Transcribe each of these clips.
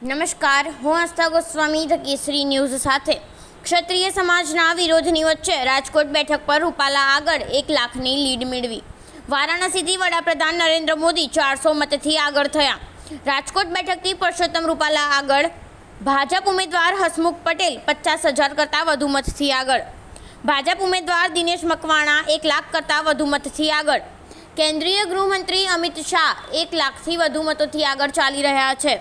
નમસ્કાર, હું આસ્થા ગોસ્વામી ધ કેસરી ન્યૂઝ સાથે. ક્ષત્રિય સમાજના વિરોધની વચ્ચે રાજકોટ બેઠક પર રૂપાલા આગળ 1 લાખની લીડ મેળવી. વારાણસીથી વડાપ્રધાન નરેન્દ્ર મોદી 400 મતથી આગળ થયા. રાજકોટ બેઠકથી પરસોત્તમ રૂપાલા આગળ. ભાજપ ઉમેદવાર હસમુખ પટેલ 50,000 કરતાં વધુ મતથી આગળ. ભાજપ ઉમેદવાર દિનેશ મકવાણા 1 લાખ કરતાં વધુ મતથી આગળ. કેન્દ્રીય ગૃહમંત્રી અમિત શાહ 1 લાખથી વધુ મતોથી આગળ ચાલી રહ્યા છે.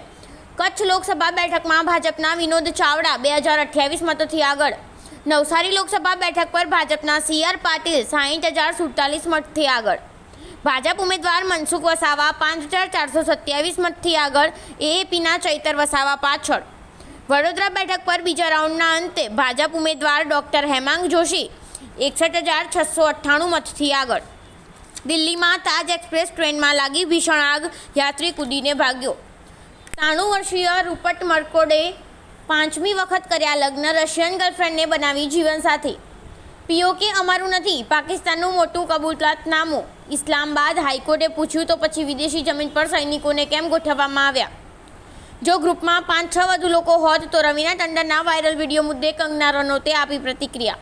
કચ્છ લોકસભા બેઠકમાં ભાજપના વિનોદ ચાવડા 2028 મતોથી આગળ. નવસારી લોકસભા બેઠક પર ભાજપના CR પાટીલ 60,047 મતથી આગળ. ભાજપ ઉમેદવાર મનસુખ વસાવા 5,427 મતથી આગળ. AAPના ચૈતર વસાવા પાછળ. વડોદરા બેઠક પર બીજા રાઉન્ડના અંતે ભાજપ ઉમેદવાર ડોક્ટર હેમાંગ જોશી 61,698 મતથી આગળ. દિલ્હીમાં તાજ એક્સપ્રેસ ટ્રેનમાં લાગી ભીષણ આગ, યાત્રી કૂદીને ભાગ્યો. 93 વર્ષીય રૂપર્ટ મર્કોડે 5મી વખત કર્યા લગ્ન, રશિયન ગર્લફ્રેન્ડને બનાવી જીવનસાથી. POK અમારું નથી, પાકિસ્તાનનું મોટું કબૂલાતનામું. ઇસ્લામાબાદ હાઈકોર્ટે પૂછ્યું તો પછી વિદેશી જમીન પર સૈનિકોને કેમ ગોઠવવામાં આવ્યા? જો ગ્રુપમાં 5-6 વધુ લોકો હોત તો રવીના ટંડનના વાયરલ વિડીયો મુદ્દે કંગના રનૌતે આપી પ્રતિક્રિયા.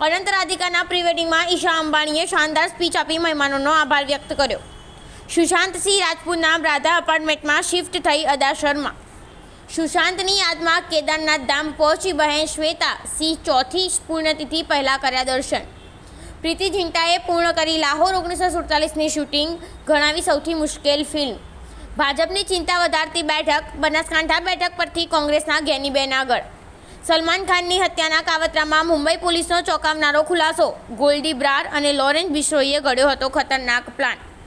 અનંત રાધિકાના પ્રીવેડિંગમાં ઈશા અંબાણીએ શાનદાર સ્પીચ આપી મહેમાનોનો આભાર વ્યક્ત કર્યો. સુશાંત સિંહ રાજપૂતના રાધા અપાર્ટમેન્ટમાં શિફ્ટ થઈ અદા શર્મા. સુશાંતની યાદમાં કેદારનાથ ધામ પહોંચી બહેન શ્વેતા સિંહ ચોથી પૂર્ણતિથિ પહેલાં કર્યા દર્શન. પ્રીતિ ઝિંટાએ પૂર્ણ કરી લાહોર 1947ની શૂટિંગ, ગણાવી સૌથી મુશ્કેલ ફિલ્મ. ભાજપની ચિંતા વધારતી બેઠક. બનાસકાંઠા બેઠક પરથી કોંગ્રેસના ગેનીબેન આગળ. સલમાન ખાનની હત્યાના કાવતરામાં મુંબઈ પોલીસનો ચોંકાવનારો ખુલાસો. ગોલ્ડી બ્રાર અને લોરેન્સ બિશ્નોઈએ ઘડ્યો હતો ખતરનાક પ્લાન.